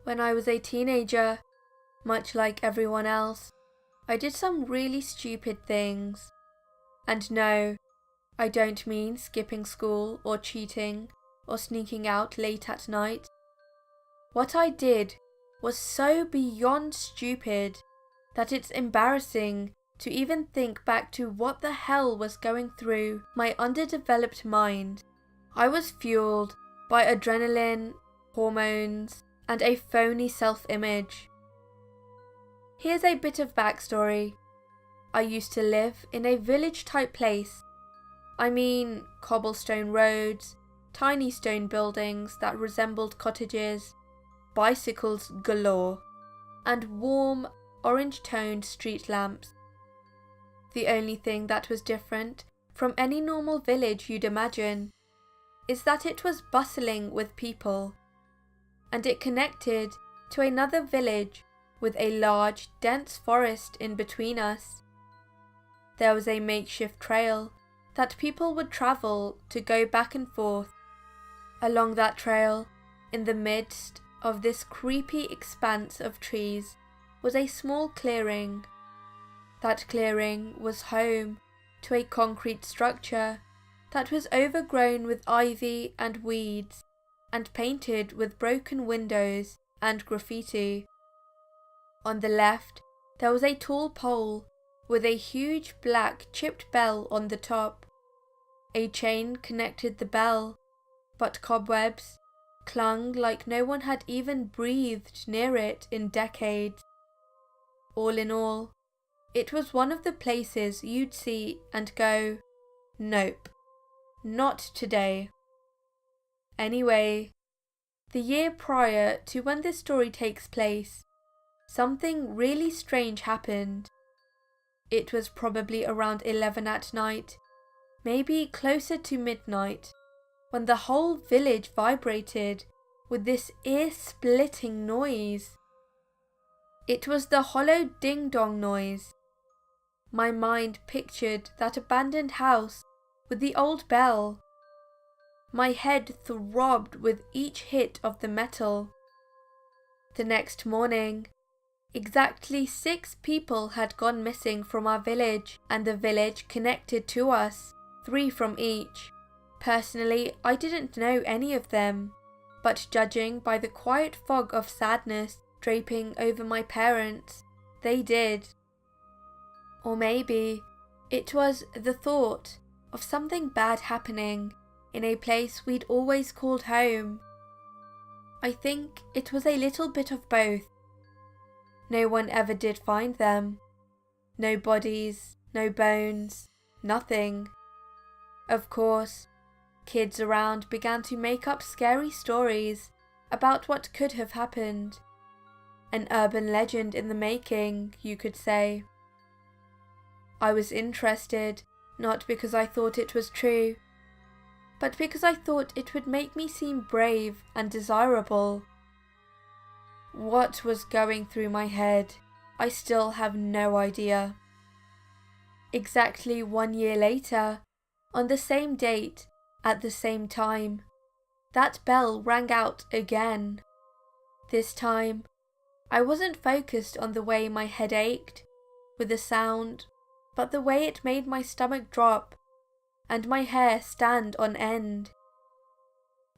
When I was a teenager, much like everyone else, I did some really stupid things. And no, I don't mean skipping school or cheating or sneaking out late at night. What I did was so beyond stupid that it's embarrassing to even think back to what the hell was going through my underdeveloped mind. I was fueled by adrenaline, hormones, and a phony self-image. Here's a bit of backstory. I used to live in a village-type place. I mean, cobblestone roads, tiny stone buildings that resembled cottages, bicycles galore, and warm, orange-toned street lamps. The only thing that was different from any normal village you'd imagine is that it was bustling with people, and it connected to another village with a large, dense forest in between us. There was a makeshift trail that people would travel to go back and forth. Along that trail, in the midst of this creepy expanse of trees, was a small clearing. That clearing was home to a concrete structure that was overgrown with ivy and weeds and painted with broken windows and graffiti. On the left, there was a tall pole with a huge black chipped bell on the top. A chain connected the bell, but cobwebs clung like no one had even breathed near it in decades. All in all, it was one of the places you'd see and go, nope, not today. Anyway, the year prior to when this story takes place, something really strange happened. It was probably around 11 at night, maybe closer to midnight, when the whole village vibrated with this ear-splitting noise. It was the hollow ding-dong noise. My mind pictured that abandoned house with the old bell. My head throbbed with each hit of the metal. The next morning, exactly 6 people had gone missing from our village and the village connected to us, 3 from each. Personally, I didn't know any of them, but judging by the quiet fog of sadness draping over my parents, they did. Or maybe it was the thought of something bad happening in a place we'd always called home. I think it was a little bit of both. No one ever did find them. No bodies, no bones, nothing. Of course, kids around began to make up scary stories about what could have happened. An urban legend in the making, you could say. I was interested, not because I thought it was true, but because I thought it would make me seem brave and desirable. What was going through my head, I still have no idea. Exactly 1 year later, on the same date, at the same time, that bell rang out again. This time, I wasn't focused on the way my head ached with the sound, but the way it made my stomach drop and my hair stand on end.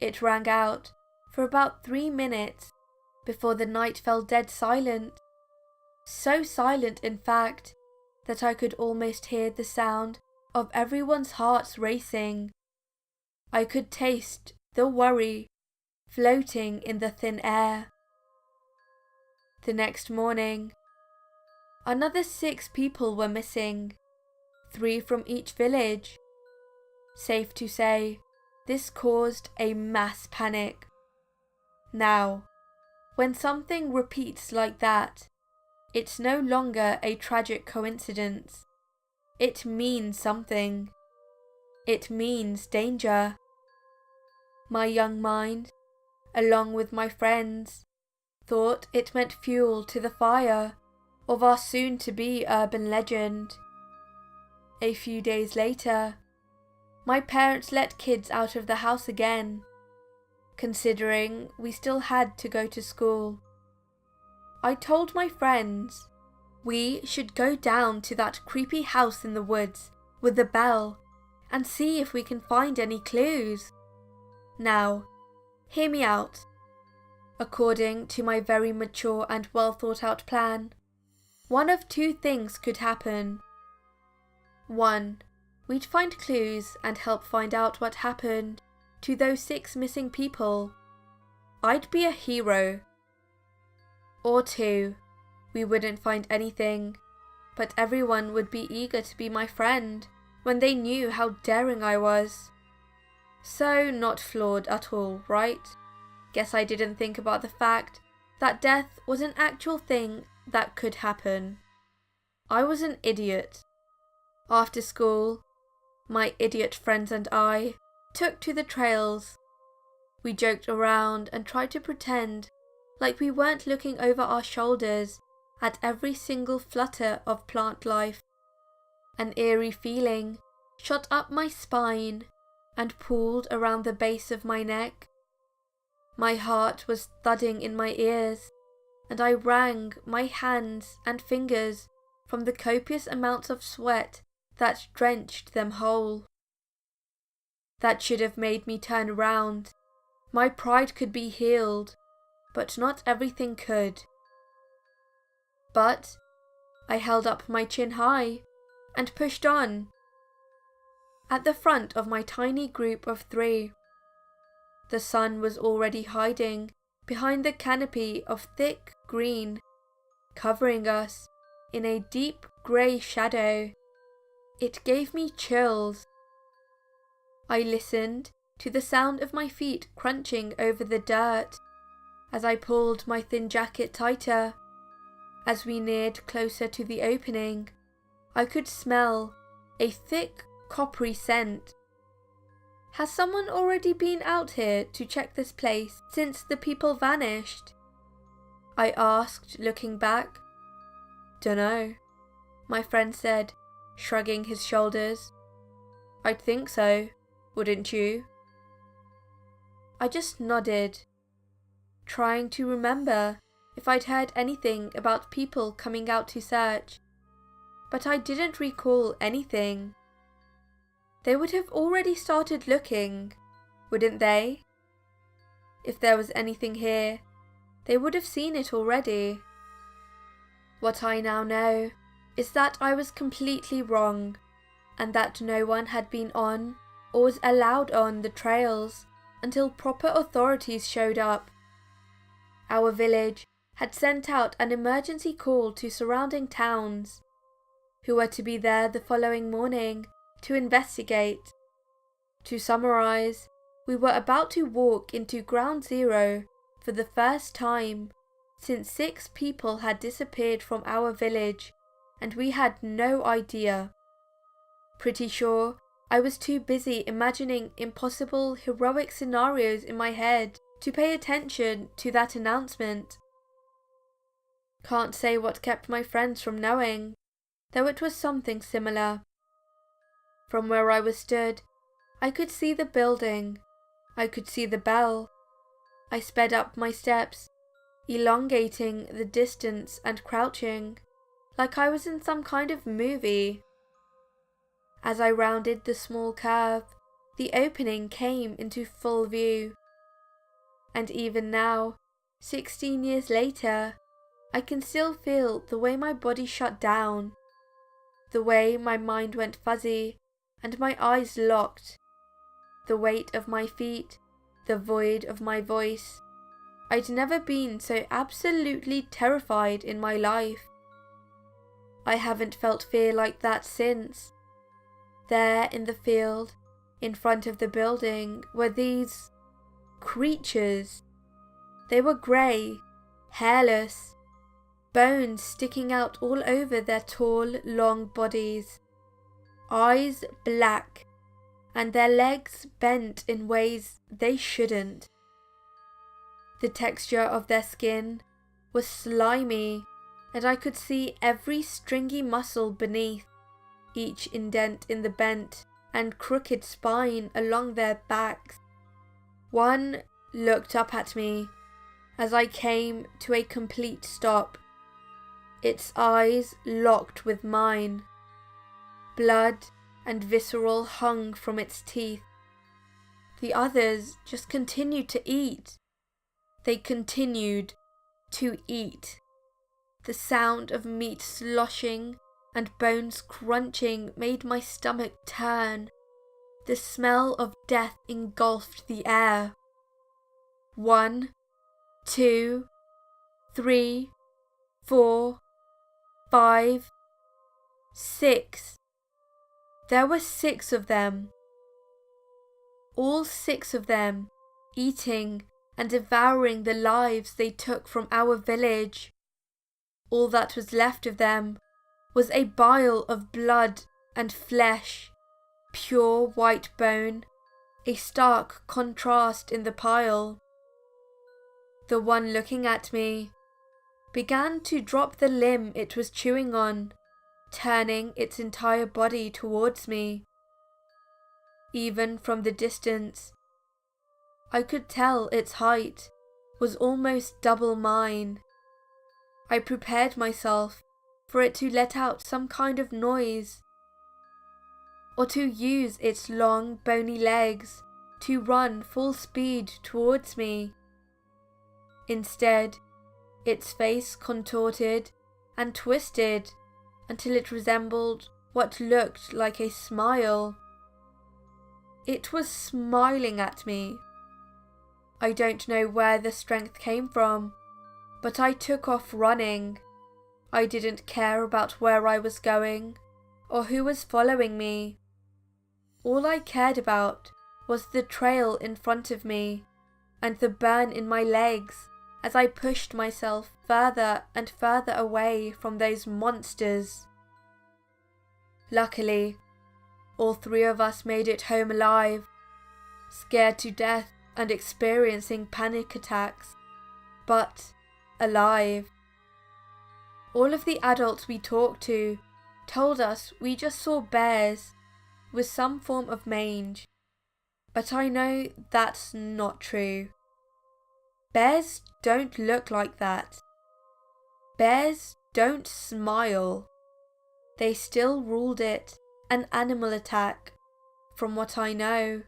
It rang out for about 3 minutes before the night fell dead silent. So silent, in fact, that I could almost hear the sound of everyone's hearts racing. I could taste the worry floating in the thin air. The next morning, another 6 people were missing, 3 from each village. Safe to say, this caused a mass panic. Now, when something repeats like that, it's no longer a tragic coincidence. It means something. It means danger. My young mind, along with my friends, thought it meant fuel to the fire of our soon-to-be urban legend. A few days later, my parents let kids out of the house again. Considering we still had to go to school, I told my friends we should go down to that creepy house in the woods with the bell and see if we can find any clues. Now, hear me out. According to my very mature and well thought out plan, one of two things could happen. 1. We'd find clues and help find out what happened to those 6 missing people. I'd be a hero. Or 2. We wouldn't find anything, but everyone would be eager to be my friend when they knew how daring I was. So not flawed at all, right? Guess I didn't think about the fact that death was an actual thing that could happen. I was an idiot. After school, my idiot friends and I took to the trails. We joked around and tried to pretend like we weren't looking over our shoulders at every single flutter of plant life. An eerie feeling shot up my spine and pooled around the base of my neck. My heart was thudding in my ears, and I wrung my hands and fingers from the copious amounts of sweat that drenched them whole. That should have made me turn around. My pride could be healed, but not everything could. But I held up my chin high and pushed on. At the front of my tiny group of 3, the sun was already hiding behind the canopy of thick green, covering us in a deep grey shadow. It gave me chills. I listened to the sound of my feet crunching over the dirt as I pulled my thin jacket tighter. As we neared closer to the opening, I could smell a thick, coppery scent. Has someone already been out here to check this place since the people vanished? I asked, looking back. Dunno, my friend said, shrugging his shoulders. I'd think so, wouldn't you? I just nodded, trying to remember if I'd heard anything about people coming out to search, but I didn't recall anything. They would have already started looking, wouldn't they? If there was anything here, they would have seen it already. What I now know is that I was completely wrong, and that no one had been on or was allowed on the trails until proper authorities showed up. Our village had sent out an emergency call to surrounding towns, who were to be there the following morning to investigate. To summarize, we were about to walk into ground zero for the first time since 6 people had disappeared from our village, and we had no idea. Pretty sure I was too busy imagining impossible heroic scenarios in my head to pay attention to that announcement. Can't say what kept my friends from knowing, though it was something similar. From where I was stood, I could see the building. I could see the bell. I sped up my steps, elongating the distance and crouching, like I was in some kind of movie. As I rounded the small curve, the opening came into full view. And even now, 16 years later, I can still feel the way my body shut down, the way my mind went fuzzy and my eyes locked, the weight of my feet, the void of my voice. I'd never been so absolutely terrified in my life. I haven't felt fear like that since. There in the field, in front of the building, were these creatures. They were grey, hairless, bones sticking out all over their tall, long bodies, eyes black, and their legs bent in ways they shouldn't. The texture of their skin was slimy, and I could see every stringy muscle beneath, each indent in the bent and crooked spine along their backs. One looked up at me, as I came to a complete stop. Its eyes locked with mine. Blood and visceral hung from its teeth. The others just continued to eat. They continued to eat. The sound of meat sloshing and bones crunching made my stomach turn. The smell of death engulfed the air. 1, 2, 3, 4, 5, 6. There were 6 of them. All 6 of them, eating and devouring the lives they took from our village. All that was left of them was a pile of blood and flesh, pure white bone, a stark contrast in the pile. The one looking at me began to drop the limb it was chewing on, turning its entire body towards me. Even from the distance, I could tell its height was almost double mine. I prepared myself for it to let out some kind of noise, or to use its long bony legs to run full speed towards me. Instead, its face contorted and twisted until it resembled what looked like a smile. It was smiling at me. I don't know where the strength came from, but I took off running. I didn't care about where I was going or who was following me. All I cared about was the trail in front of me and the burn in my legs as I pushed myself further and further away from those monsters. Luckily, all 3 of us made it home alive, scared to death and experiencing panic attacks, but alive. All of the adults we talked to told us we just saw bears with some form of mange, but I know that's not true. Bears don't look like that. Bears don't smile. They still ruled it an animal attack, from what I know,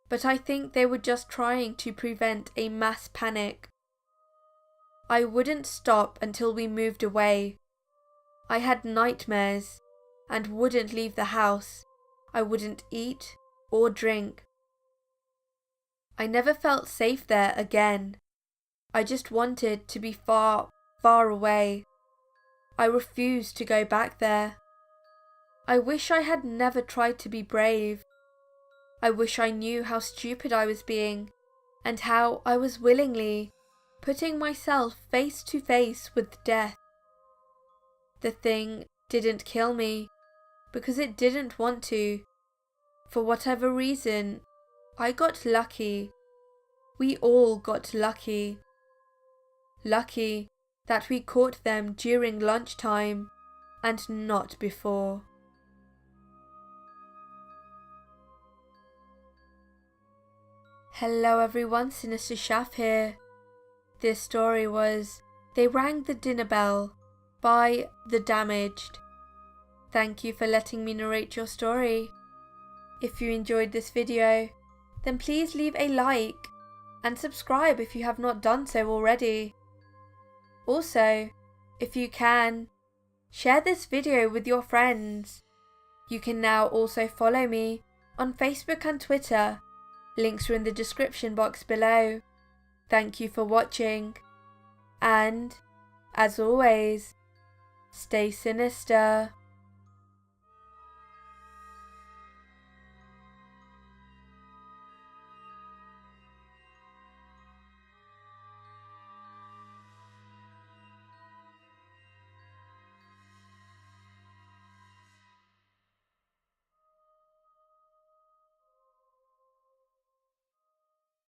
but I think they were just trying to prevent a mass panic. I wouldn't stop until we moved away. I had nightmares and wouldn't leave the house. I wouldn't eat or drink. I never felt safe there again. I just wanted to be far, far away. I refused to go back there. I wish I had never tried to be brave. I wish I knew how stupid I was being and how I was willingly putting myself face to face with death. The thing didn't kill me because it didn't want to. For whatever reason, I got lucky. We all got lucky. Lucky that we caught them during lunchtime and not before. Hello everyone, SinisterShaf here. This story was They Rang the Dinner Bell by The Damaged. Thank you for letting me narrate your story. If you enjoyed this video, then please leave a like and subscribe if you have not done so already. Also, if you can, share this video with your friends. You can now also follow me on Facebook and Twitter. Links are in the description box below. Thank you for watching, and, as always, stay sinister.